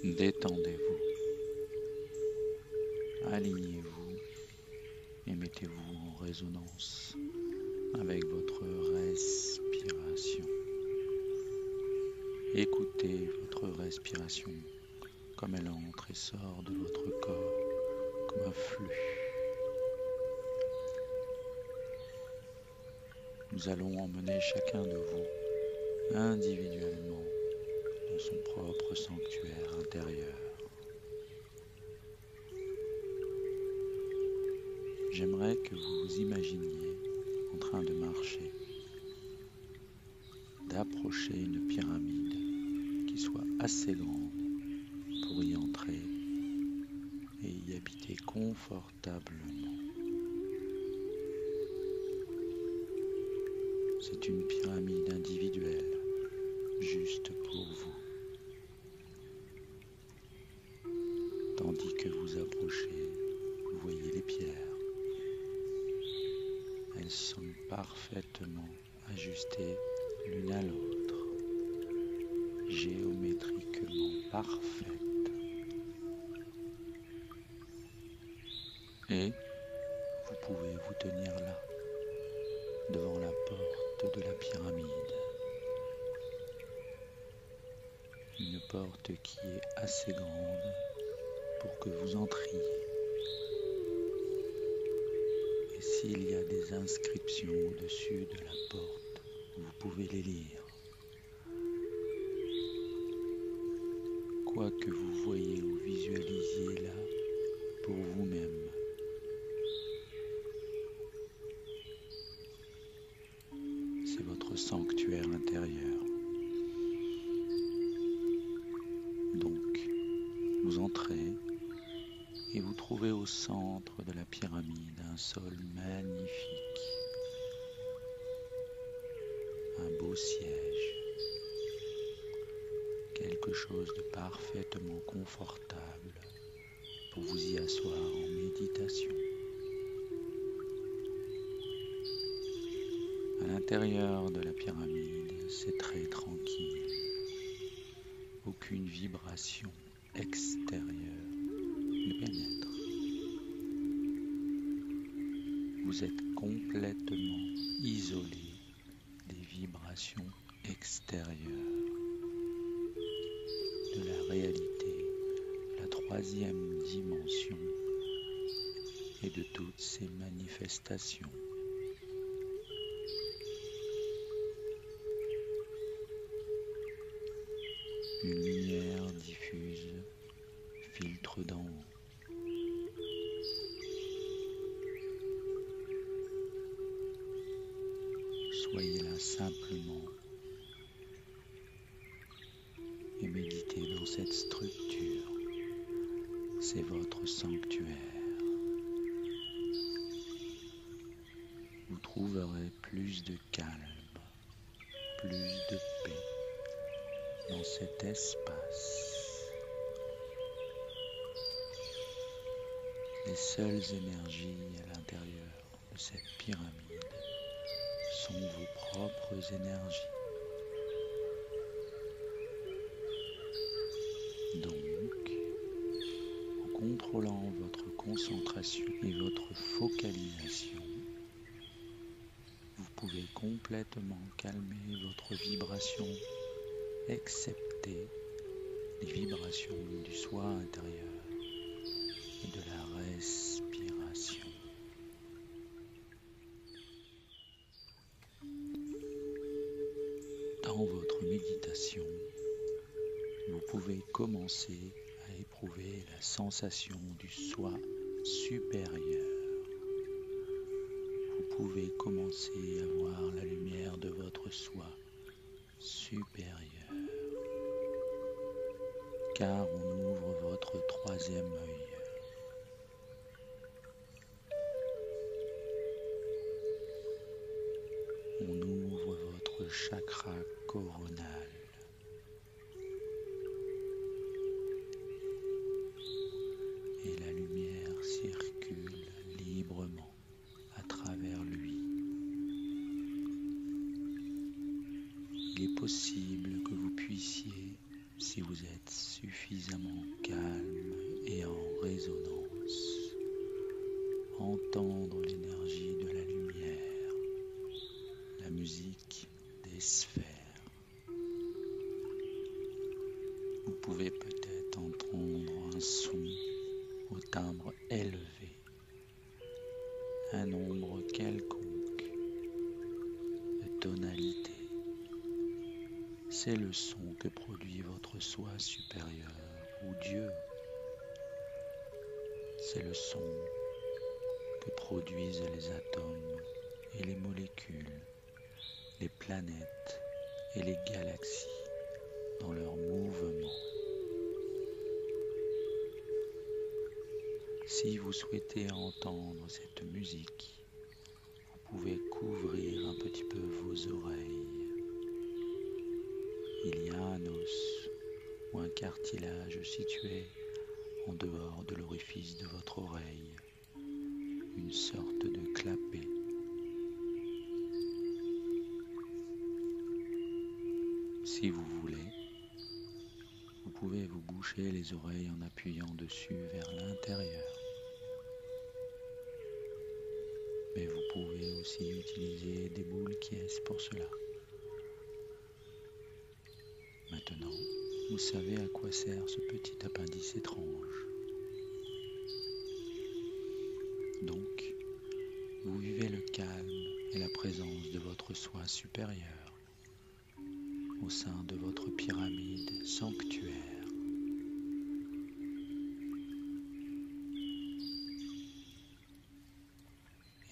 Détendez-vous, alignez-vous et mettez-vous en résonance avec votre respiration. Écoutez votre respiration comme elle entre et sort de votre corps comme un flux. Nous allons emmener chacun de vous individuellement dans son propre sanctuaire intérieur. J'aimerais que vous imaginiez en train de marcher, d'approcher une pyramide qui soit assez grande pour y entrer et y habiter confortablement. C'est une pyramide individuelle, juste pour vous. Tandis que vous approchez, vous voyez les pierres. Elles sont parfaitement ajustées l'une à l'autre, géométriquement parfaites. Et vous pouvez vous tenir là, devant la porte de la pyramide. Une porte qui est assez grande pour que vous entriez. Et s'il y a des inscriptions au-dessus de la porte, vous pouvez les lire. Quoi que vous voyez ou visualisiez là pour vous-même. C'est votre sanctuaire intérieur. Donc, vous entrez et vous trouvez au centre de la pyramide un sol magnifique, un beau siège, quelque chose de parfaitement confortable pour vous y asseoir en méditation. À l'intérieur de la pyramide, c'est très tranquille. Aucune vibration extérieure ne pénètre. Vous êtes complètement isolé des vibrations extérieures, de la réalité, de la troisième dimension et de toutes ses manifestations. Une lumière diffuse filtre d'en haut. Soyez là simplement et méditez dans cette structure. C'est votre sanctuaire. Vous trouverez plus de calme, plus de paix dans cet espace. Les seules énergies à l'intérieur de cette pyramide sont vos propres énergies. Donc, en contrôlant votre concentration et votre focalisation, vous pouvez complètement calmer votre vibration, excepté les vibrations du soi intérieur et de la respiration. Dans votre méditation, vous pouvez commencer à éprouver la sensation du soi supérieur. Vous pouvez commencer à voir la lumière de votre soi supérieur. Car on ouvre votre troisième œil. On ouvre votre chakra coronal. Et la lumière circule librement à travers lui. Il est possible que vous puissiez Si vous êtes suffisamment calme et en résonance, entendre l'énergie de la lumière, la musique des sphères. Vous pouvez peut-être entendre un son au timbre élevé, un nombre quelconque de tonalité. C'est le son que produit votre soi supérieur ou Dieu. C'est le son que produisent les atomes et les molécules, les planètes et les galaxies dans leur mouvement. Si vous souhaitez entendre cette musique, vous pouvez couvrir un petit peu vos oreilles. Il y a un os ou un cartilage situé en dehors de l'orifice de votre oreille, une sorte de clapet. Si vous voulez, vous pouvez vous boucher les oreilles en appuyant dessus vers l'intérieur. Mais vous pouvez aussi utiliser des boules Kies pour cela. Maintenant, vous savez à quoi sert ce petit appendice étrange. Donc, vous vivez le calme et la présence de votre soi supérieur au sein de votre pyramide sanctuaire.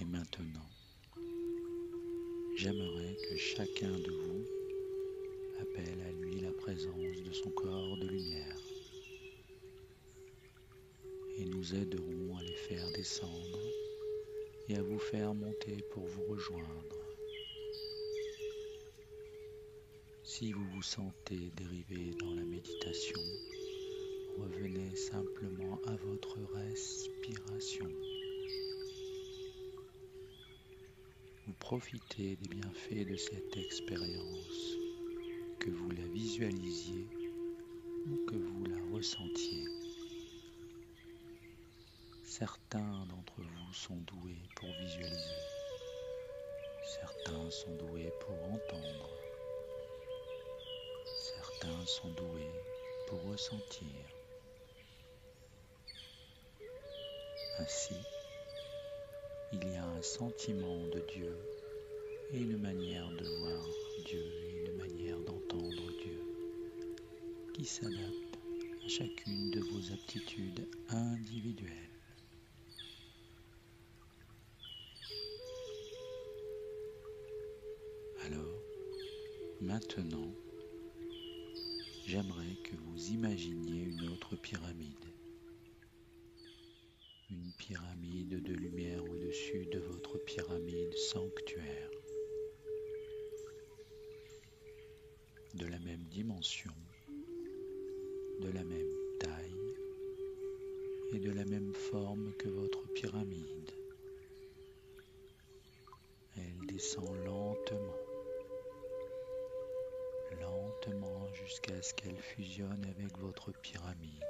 Et maintenant, j'aimerais que chacun de vous appelle à lui la présence de son corps de lumière. Et nous aiderons à les faire descendre et à vous faire monter pour vous rejoindre. Si vous vous sentez dériver dans la méditation, revenez simplement à votre respiration. Vous profitez des bienfaits de cette expérience, que vous la visualisiez ou que vous la ressentiez. Certains d'entre vous sont doués pour visualiser, certains sont doués pour entendre, certains sont doués pour ressentir. Ainsi, il y a un sentiment de Dieu et une manière de voir Dieu et une manière d'entendre Dieu qui s'adapte à chacune de vos aptitudes individuelles. Alors, maintenant, j'aimerais que vous imaginiez une autre pyramide. Une pyramide de lumière au-dessus de votre pyramide sanctuaire. De la même dimension, de la même taille et de la même forme que votre pyramide. Elle descend lentement, lentement jusqu'à ce qu'elle fusionne avec votre pyramide,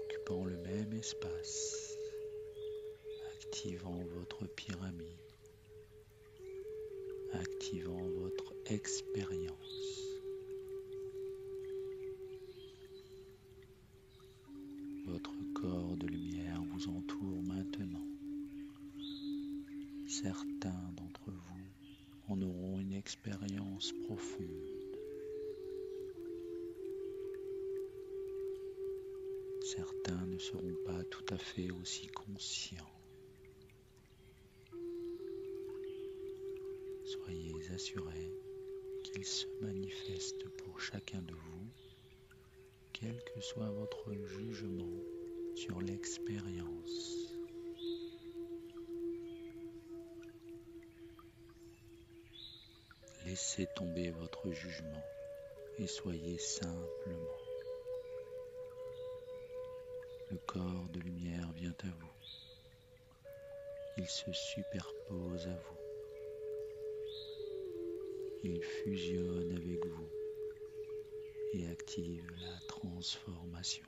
occupant le même espace, activant votre pyramide, activant votre expérience. Votre corps de lumière vous entoure maintenant. Certains d'entre vous en auront une expérience profonde. Certains ne seront pas tout à fait aussi conscients. Soyez assurés qu'il se manifeste pour chacun de vous, quel que soit votre jugement sur l'expérience. Laissez tomber votre jugement et soyez simplement. Le corps de lumière vient à vous. Il se superpose à vous. Il fusionne avec vous. transformation.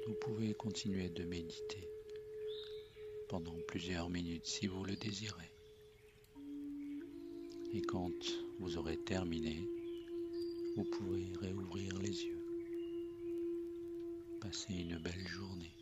Vous pouvez continuer de méditer pendant plusieurs minutes si vous le désirez. Et quand vous aurez terminé, vous pouvez réouvrir les yeux. Passez une belle journée.